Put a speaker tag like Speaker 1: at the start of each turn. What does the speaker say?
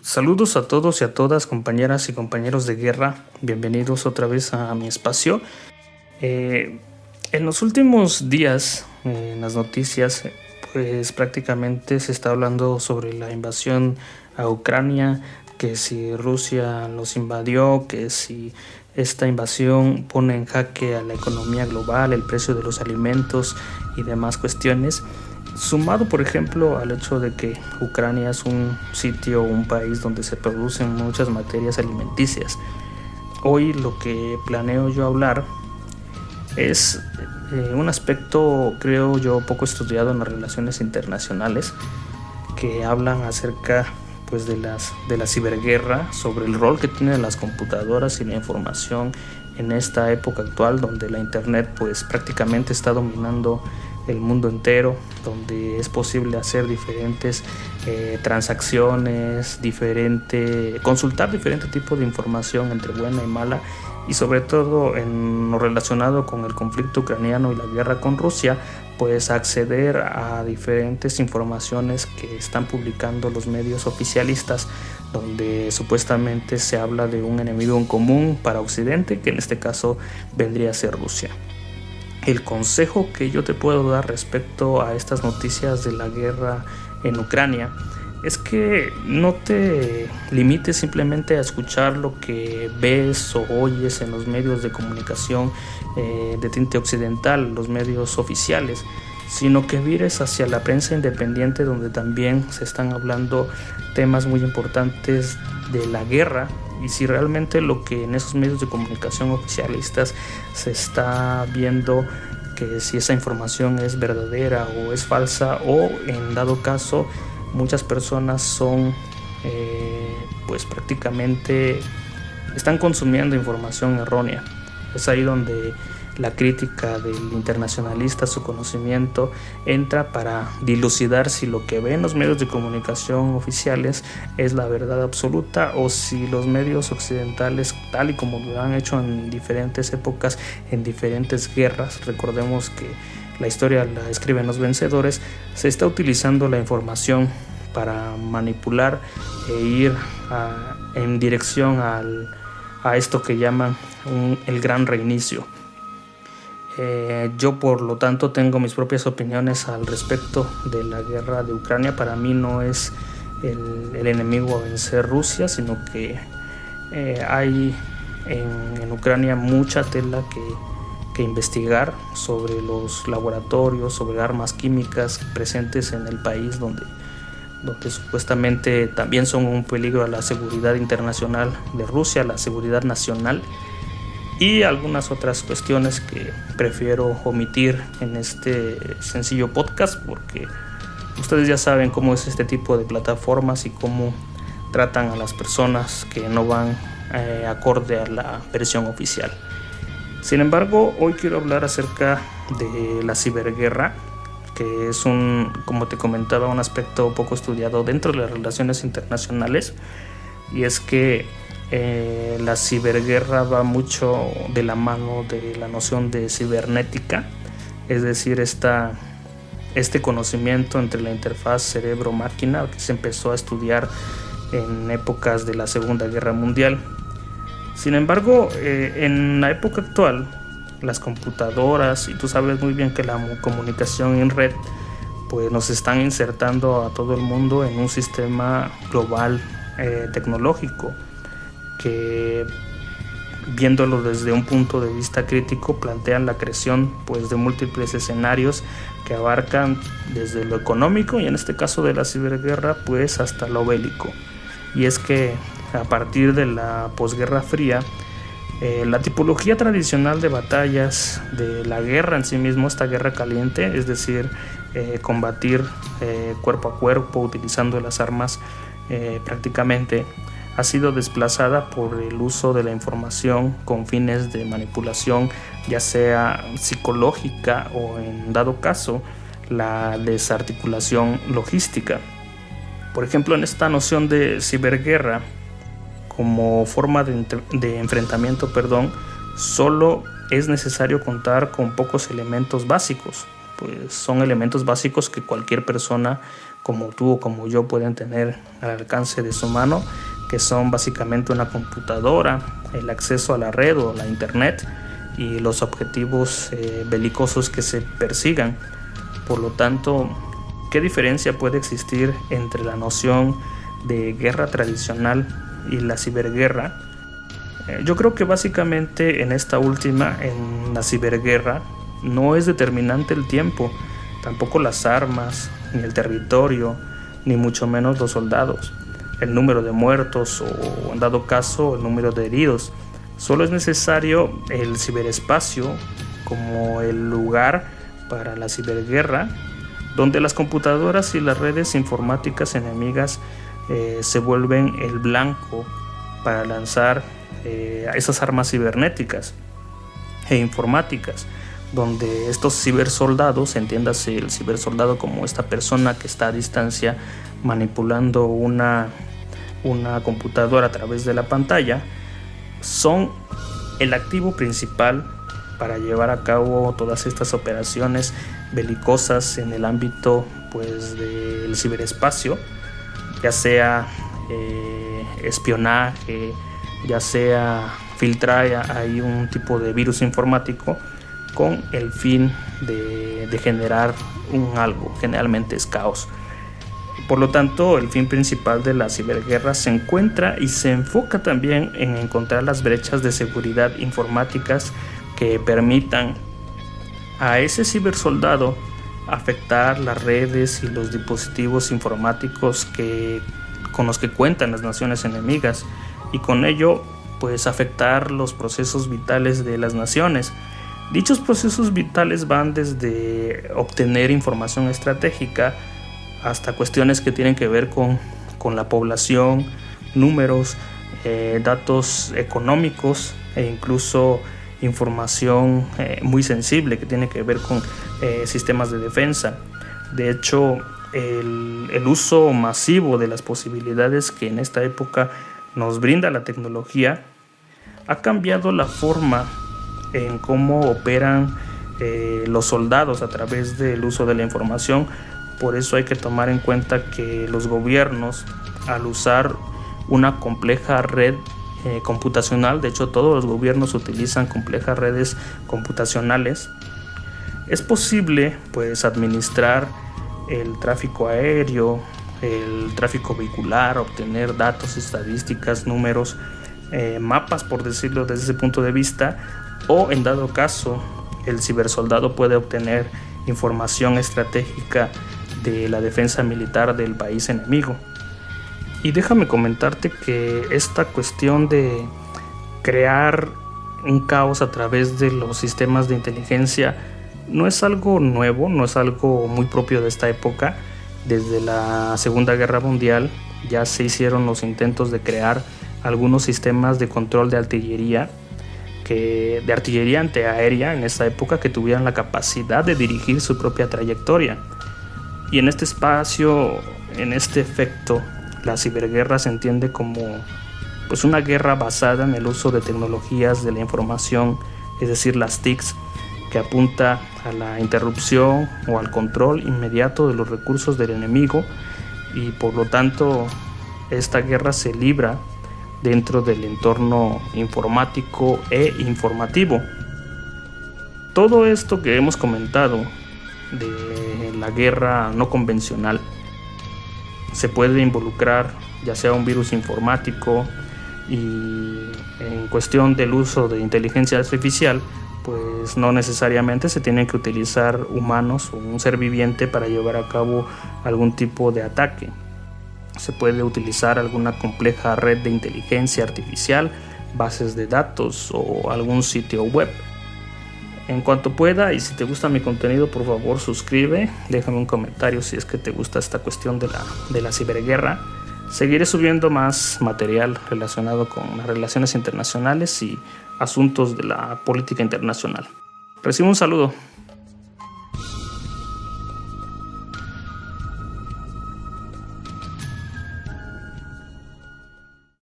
Speaker 1: Saludos a todos y a todas, compañeras y compañeros de guerra. Bienvenidos otra vez a mi espacio. En los últimos días, en las noticias, pues prácticamente se está hablando sobre la invasión a Ucrania, que si Rusia los invadió, que si esta invasión pone en jaque a la economía global, el precio de los alimentos y demás cuestiones. Sumado, por ejemplo, al hecho de que Ucrania es un sitio, un país donde se producen muchas materias alimenticias. Hoy lo que planeo yo hablar es un aspecto, creo yo, poco estudiado en las relaciones internacionales, que hablan acerca pues de la ciberguerra, sobre el rol que tienen las computadoras y la información en esta época actual, donde la internet pues prácticamente está dominando el mundo entero, donde es posible hacer diferentes transacciones, consultar diferente tipo de información entre buena y mala, y sobre todo en lo relacionado con el conflicto ucraniano y la guerra con Rusia, pues acceder a diferentes informaciones que están publicando los medios oficialistas, donde supuestamente se habla de un enemigo en común para Occidente, que en este caso vendría a ser Rusia. El consejo que yo te puedo dar respecto a estas noticias de la guerra en Ucrania es que no te limites simplemente a escuchar lo que ves o oyes en los medios de comunicación de tinte occidental, los medios oficiales, sino que vires hacia la prensa independiente, donde también se están hablando temas muy importantes de la guerra. Y si realmente lo que en esos medios de comunicación oficialistas se está viendo, que si esa información es verdadera o es falsa, o en dado caso muchas personas son pues prácticamente están consumiendo información errónea. Es ahí donde la crítica del internacionalista, su conocimiento, entra para dilucidar si lo que ven los medios de comunicación oficiales es la verdad absoluta, o si los medios occidentales, tal y como lo han hecho en diferentes épocas, en diferentes guerras, recordemos que la historia la escriben los vencedores, se está utilizando la información para manipular e ir en dirección a esto que llaman el gran reinicio. Yo por lo tanto tengo mis propias opiniones al respecto de la guerra de Ucrania. Para mí no es el enemigo a vencer Rusia, sino que hay en Ucrania mucha tela que investigar sobre los laboratorios, sobre armas químicas presentes en el país, donde supuestamente también son un peligro a la seguridad internacional de Rusia, a la seguridad nacional, y algunas otras cuestiones que prefiero omitir en este sencillo podcast, porque ustedes ya saben cómo es este tipo de plataformas y cómo tratan a las personas que no van acorde a la versión oficial. Sin embargo, hoy quiero hablar acerca de la ciberguerra, que es como te comentaba, un aspecto poco estudiado dentro de las relaciones internacionales, y es que la ciberguerra va mucho de la mano de la noción de cibernética, es decir, este conocimiento entre la interfaz cerebro-máquina que se empezó a estudiar en épocas de la Segunda Guerra Mundial. Sin embargo, en la época actual, las computadoras, y tú sabes muy bien que la comunicación en red pues nos están insertando a todo el mundo en un sistema global tecnológico, que viéndolo desde un punto de vista crítico plantean la creación pues de múltiples escenarios que abarcan desde lo económico, y en este caso de la ciberguerra, pues hasta lo bélico. Y es que a partir de la posguerra fría, la tipología tradicional de batallas, de la guerra en sí mismo, esta guerra caliente, es decir, combatir cuerpo a cuerpo utilizando las armas prácticamente, ha sido desplazada por el uso de la información con fines de manipulación, ya sea psicológica o, en dado caso, la desarticulación logística. Por ejemplo, en esta noción de ciberguerra, como forma de enfrentamiento, solo es necesario contar con pocos elementos básicos, pues son elementos básicos que cualquier persona como tú o como yo pueden tener al alcance de su mano, que son básicamente una computadora, el acceso a la red o la internet y los objetivos belicosos que se persigan. Por lo tanto, ¿qué diferencia puede existir entre la noción de guerra tradicional y la ciberguerra? Yo creo que básicamente en esta última, en la ciberguerra, no es determinante el tiempo, tampoco las armas, ni el territorio, ni mucho menos los soldados, el número de muertos o, en dado caso, el número de heridos. Solo es necesario el ciberespacio como el lugar para la ciberguerra, donde las computadoras y las redes informáticas enemigas se vuelven el blanco para lanzar esas armas cibernéticas e informáticas, donde estos cibersoldados, entiéndase el cibersoldado como esta persona que está a distancia manipulando una computadora a través de la pantalla, son el activo principal para llevar a cabo todas estas operaciones belicosas en el ámbito pues del ciberespacio, ya sea espionaje, ya sea filtrar ahí un tipo de virus informático con el fin de generar un algo, generalmente es caos. Por lo tanto, el fin principal de la ciberguerra se encuentra y se enfoca también en encontrar las brechas de seguridad informáticas que permitan a ese cibersoldado afectar las redes y los dispositivos informáticos con los que cuentan las naciones enemigas, y con ello pues afectar los procesos vitales de las naciones. Dichos procesos vitales van desde obtener información estratégica hasta cuestiones que tienen que ver con la población, números, datos económicos e incluso información muy sensible que tiene que ver con sistemas de defensa. De hecho, el uso masivo de las posibilidades que en esta época nos brinda la tecnología ha cambiado la forma en cómo operan los soldados a través del uso de la información. Por eso hay que tomar en cuenta que los gobiernos, al usar una compleja red computacional, de hecho todos los gobiernos utilizan complejas redes computacionales, es posible pues administrar el tráfico aéreo, el tráfico vehicular, obtener datos, estadísticas, números, mapas, por decirlo desde ese punto de vista, o en dado caso el cibersoldado puede obtener información estratégica de la defensa militar del país enemigo. Y déjame comentarte que esta cuestión de crear un caos a través de los sistemas de inteligencia no es algo nuevo, no es algo muy propio de esta época. Desde la Segunda Guerra Mundial ya se hicieron los intentos de crear algunos sistemas de control de artillería antiaérea en esta época, que tuvieran la capacidad de dirigir su propia trayectoria. Y en este espacio, en este efecto, la ciberguerra se entiende como pues una guerra basada en el uso de tecnologías de la información, es decir, las TICs, que apunta a la interrupción o al control inmediato de los recursos del enemigo, y por lo tanto esta guerra se libra dentro del entorno informático e informativo. Todo esto que hemos comentado de la guerra no convencional se puede involucrar ya sea un virus informático, y en cuestión del uso de inteligencia artificial pues no necesariamente se tienen que utilizar humanos o un ser viviente para llevar a cabo algún tipo de ataque. Se puede utilizar alguna compleja red de inteligencia artificial, bases de datos o algún sitio web. En cuanto pueda, y si te gusta mi contenido, por favor suscribe, déjame un comentario si es que te gusta esta cuestión de la ciberguerra. Seguiré subiendo más material relacionado con las relaciones internacionales y asuntos de la política internacional. Recibo un saludo.